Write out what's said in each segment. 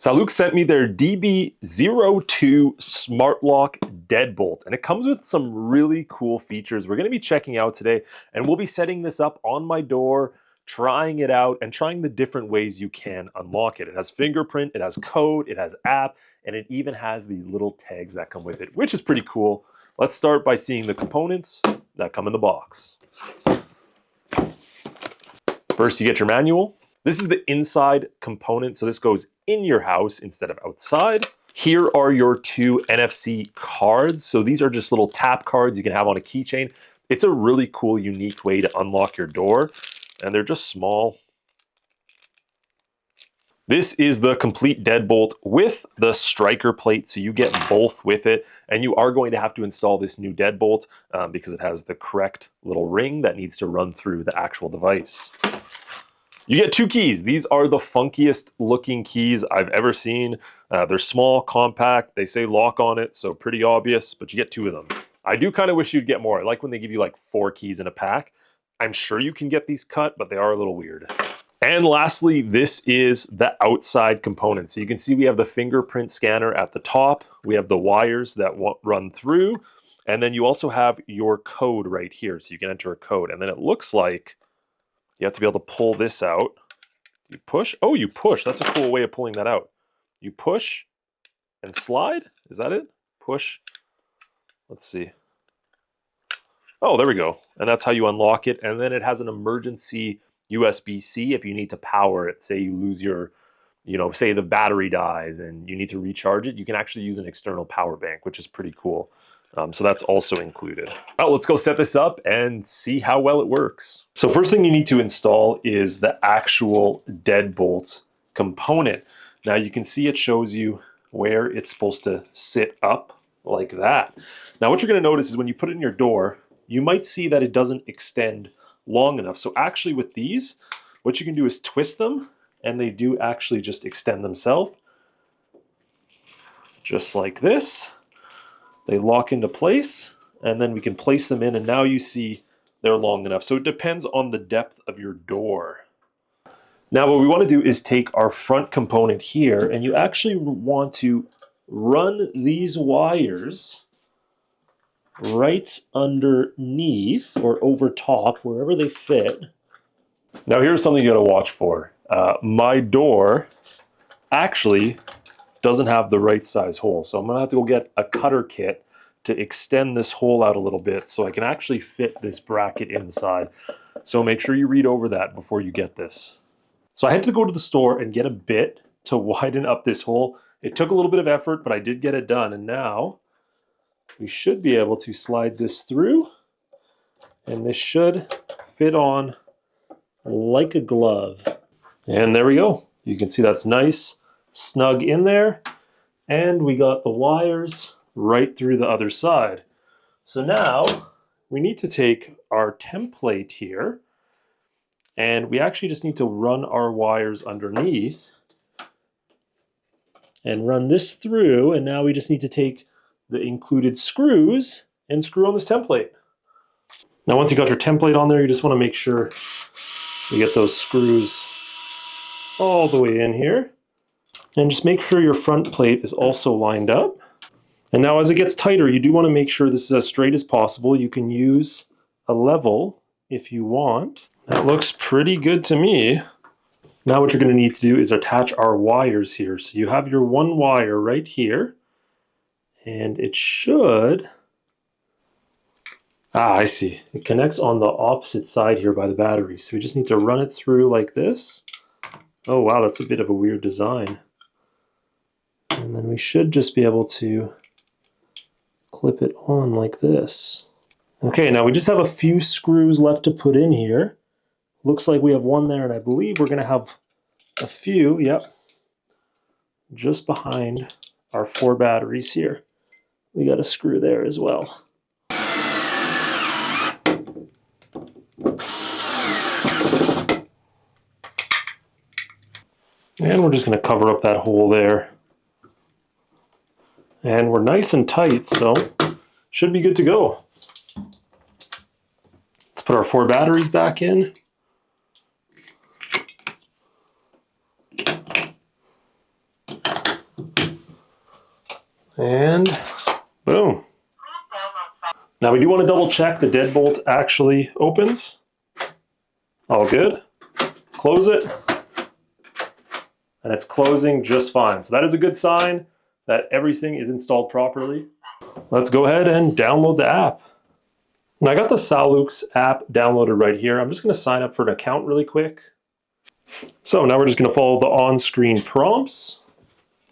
Saulex sent me their DB02 Smart Lock deadbolt, and it comes with some really cool features we're going to be checking out today, and we'll be setting this up on my door, trying it out, and trying the different ways you can unlock it. It has fingerprint, it has code, it has app, and it even has these little tags that come with it, which is pretty cool. Let's start by seeing the components that come in the box. First, you get your manual. This is the inside component, so this goes in your house instead of outside. Here are your two NFC cards. So these are just little tap cards you can have on a keychain. It's a really cool, unique way to unlock your door, and they're just small. This is the complete deadbolt with the striker plate, so you get both with it, and you are going to have to install this new deadbolt because it has the correct little ring that needs to run through the actual device. You get two keys. These are the funkiest looking keys I've ever seen. They're small, compact, they say lock on it, so pretty obvious, but you get two of them. I do kind of wish you'd get more. I like when they give you like 4 keys in a pack. I'm sure you can get these cut, but they are a little weird. And lastly, this is the outside component. So you can see we have the fingerprint scanner at the top. We have the wires that run through, and then you also have your code right here. So you can enter a code, and then it looks like you have to be able to pull this out. You push. Oh, you push. That's a cool way of pulling that out. You push and slide. Is that it? Push. Let's see. Oh, there we go. And that's how you unlock it. And then it has an emergency USB-C if you need to power it. Say you lose your, say the battery dies and you need to recharge it. You can actually use an external power bank, which is pretty cool. So that's also included. Well, let's go set this up and see how well it works. So first thing you need to install is the actual deadbolt component. Now you can see it shows you where it's supposed to sit up like that. Now what you're going to notice is when you put it in your door, you might see that it doesn't extend long enough. So actually with these, what you can do is twist them, and they do actually just extend themselves. Just like this. They lock into place, and then we can place them in, and now you see they're long enough. So it depends on the depth of your door. Now what we want to do is take our front component here, and you actually want to run these wires right underneath or over top, wherever they fit. Now here's something you got to watch for. My door actually doesn't have the right size hole, so I'm gonna have to go get a cutter kit to extend this hole out a little bit so I can actually fit this bracket inside. So make sure you read over that before you get this. So I had to go to the store and get a bit to widen up this hole. It took a little bit of effort, but I did get it done, and now we should be able to slide this through, and this should fit on like a glove. And there we go. You can see that's nice, snug in there, and we got the wires right through the other side. So now we need to take our template here, and we actually just need to run our wires underneath and run this through, and now we just need to take the included screws and screw on this template. Now once you got your template on there, you just want to make sure you get those screws all the way in here. And just make sure your front plate is also lined up. And now as it gets tighter, you do want to make sure this is as straight as possible. You can use a level if you want. That looks pretty good to me. Now what you're going to need to do is attach our wires here. So you have your one wire right here, and it should, I see. It connects on the opposite side here by the battery. So we just need to run it through like this. Oh wow, that's a bit of a weird design. And then we should just be able to clip it on like this. Okay, now we just have a few screws left to put in here. Looks like we have one there, and I believe we're going to have a few, yep, just behind our 4 batteries here. We got a screw there as well. And we're just going to cover up that hole there. And we're nice and tight, so should be good to go. Let's put our 4 batteries back in. And boom. Now we do want to double check the deadbolt actually opens. All good. Close it. And it's closing just fine. So that is a good sign that everything is installed properly. Let's go ahead and download the app. And I got the Saulex app downloaded right here. I'm just going to sign up for an account really quick. So now we're just going to follow the on-screen prompts.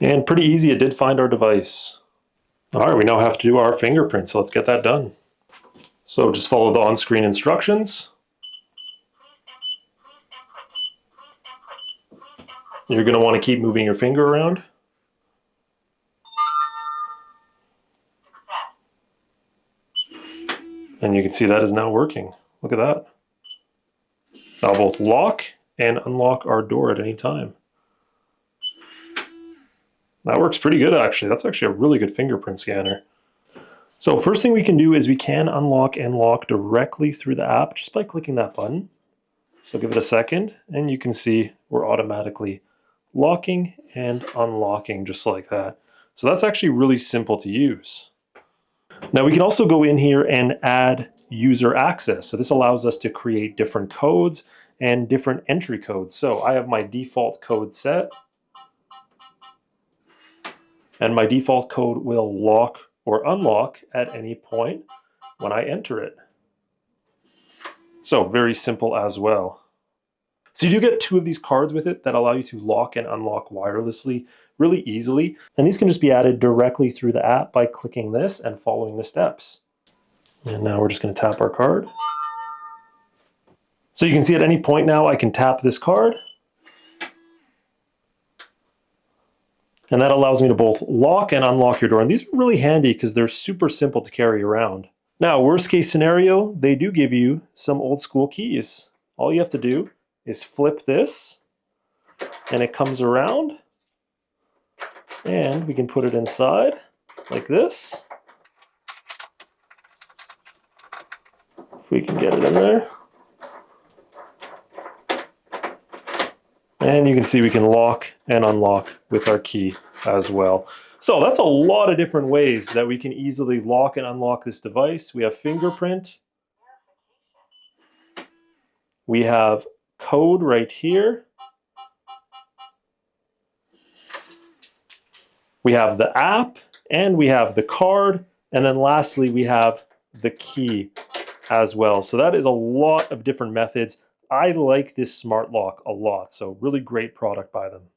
And pretty easy, it did find our device. All right, we now have to do our fingerprint, so let's get that done. So just follow the on-screen instructions. You're going to want to keep moving your finger around. And you can see that is now working. Look at that. Now both lock and unlock our door at any time. That works pretty good actually. That's actually a really good fingerprint scanner. So first thing we can do is we can unlock and lock directly through the app just by clicking that button. So give it a second and you can see we're automatically locking and unlocking just like that. So that's actually really simple to use. Now we can also go in here and add user access. So this allows us to create different codes and different entry codes. So I have my default code set. And my default code will lock or unlock at any point when I enter it. So very simple as well. So you do get 2 of these cards with it that allow you to lock and unlock wirelessly really easily. And these can just be added directly through the app by clicking this and following the steps. And now we're just going to tap our card. So you can see at any point now I can tap this card. And that allows me to both lock and unlock your door. And these are really handy because they're super simple to carry around. Now, worst case scenario, they do give you some old school keys. All you have to do is flip this and it comes around and we can put it inside like this. If we can get it in there. And you can see we can lock and unlock with our key as well. So that's a lot of different ways that we can easily lock and unlock this device. We have fingerprint. We have code right here. We have the app and we have the card. And then lastly, we have the key as well. So that is a lot of different methods. I like this smart lock a lot, so really great product by them.